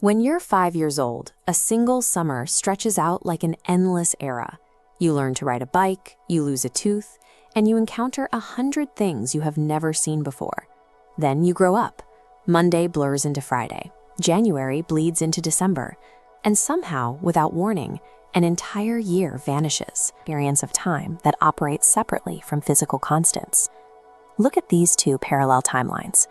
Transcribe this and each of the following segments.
When you're 5 years old, a single summer stretches out like an endless era. You learn to ride a bike, you lose a tooth, and you encounter 100 things you have never seen before. Then you grow up. Monday blurs into Friday. January bleeds into December. And somehow, without warning, an entire year vanishes. Experience of time that operates separately from physical constants. Look at these two parallel timelines.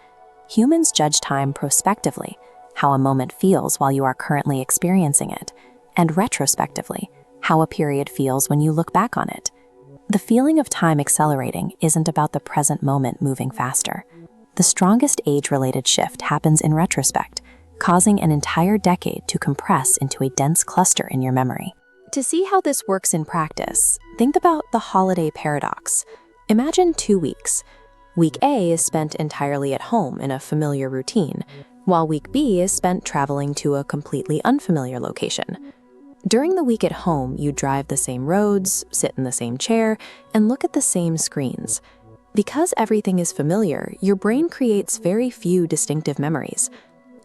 Humans judge time prospectively, how a moment feels while you are currently experiencing it, and retrospectively, how a period feels when you look back on it. The feeling of time accelerating isn't about the present moment moving faster. The strongest age-related shift happens in retrospect, causing an entire decade to compress into a dense cluster in your memory. To see how this works in practice, think about the holiday paradox. Imagine 2 weeks. Week A is spent entirely at home in a familiar routine, while week B is spent traveling to a completely unfamiliar location. During the week at home, you drive the same roads, sit in the same chair, and look at the same screens. Because everything is familiar, your brain creates very few distinctive memories.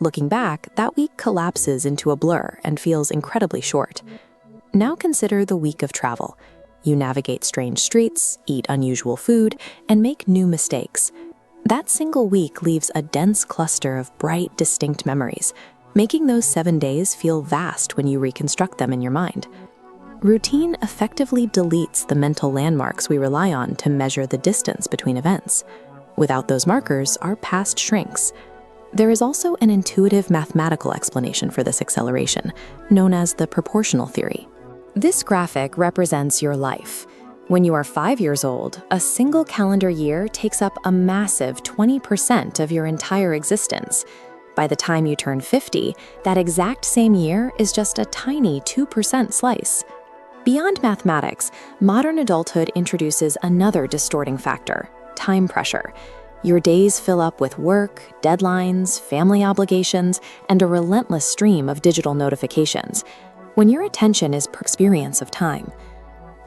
Looking back, that week collapses into a blur and feels incredibly short. Now consider the week of travel. You navigate strange streets, eat unusual food, and make new mistakes. That single week leaves a dense cluster of bright, distinct memories, making those 7 days feel vast when you reconstruct them in your mind. Routine effectively deletes the mental landmarks we rely on to measure the distance between events. Without those markers, our past shrinks. There is also an intuitive mathematical explanation for this acceleration, known as the proportional theory. This graphic represents your life. When you are 5 years old, a single calendar year takes up a massive 20% of your entire existence. By the time you turn 50, that exact same year is just a tiny 2% slice. Beyond mathematics, modern adulthood introduces another distorting factor: time pressure. Your days fill up with work, deadlines, family obligations, and a relentless stream of digital notifications. When your attention is per experience of time.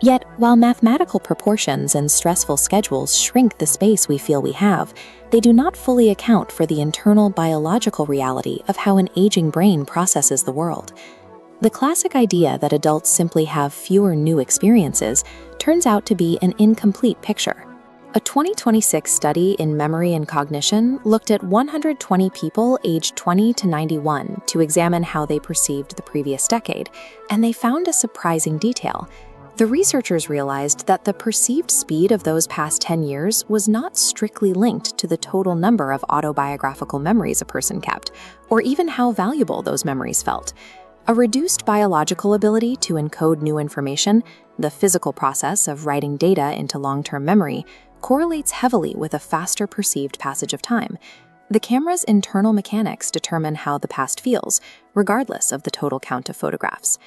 Yet, while mathematical proportions and stressful schedules shrink the space we feel we have, they do not fully account for the internal biological reality of how an aging brain processes the world. The classic idea that adults simply have fewer new experiences turns out to be an incomplete picture. A 2026 study in memory and cognition looked at 120 people aged 20 to 91 to examine how they perceived the previous decade, and they found a surprising detail. The researchers realized that the perceived speed of those past 10 years was not strictly linked to the total number of autobiographical memories a person kept, or even how valuable those memories felt. A reduced biological ability to encode new information, the physical process of writing data into long-term memory, correlates heavily with a faster perceived passage of time. The camera's internal mechanics determine how the past feels, regardless of the total count of photographs.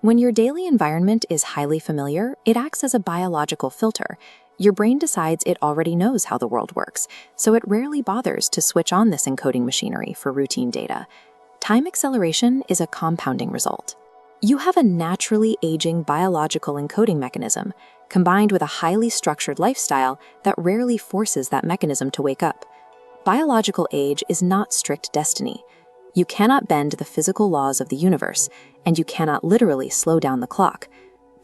When your daily environment is highly familiar, it acts as a biological filter. Your brain decides it already knows how the world works, so it rarely bothers to switch on this encoding machinery for routine data. Time acceleration is a compounding result. You have a naturally aging biological encoding mechanism, combined with a highly structured lifestyle that rarely forces that mechanism to wake up. Biological age is not strict destiny. You cannot bend the physical laws of the universe, and you cannot literally slow down the clock.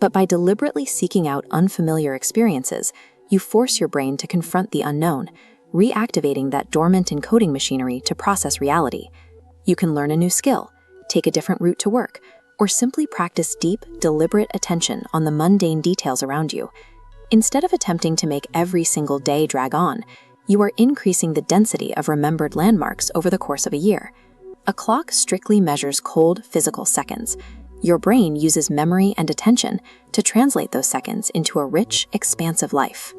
But by deliberately seeking out unfamiliar experiences, you force your brain to confront the unknown, reactivating that dormant encoding machinery to process reality. You can learn a new skill, take a different route to work, or simply practice deep, deliberate attention on the mundane details around you. Instead of attempting to make every single day drag on, you are increasing the density of remembered landmarks over the course of a year. A clock strictly measures cold, physical seconds. Your brain uses memory and attention to translate those seconds into a rich, expansive life.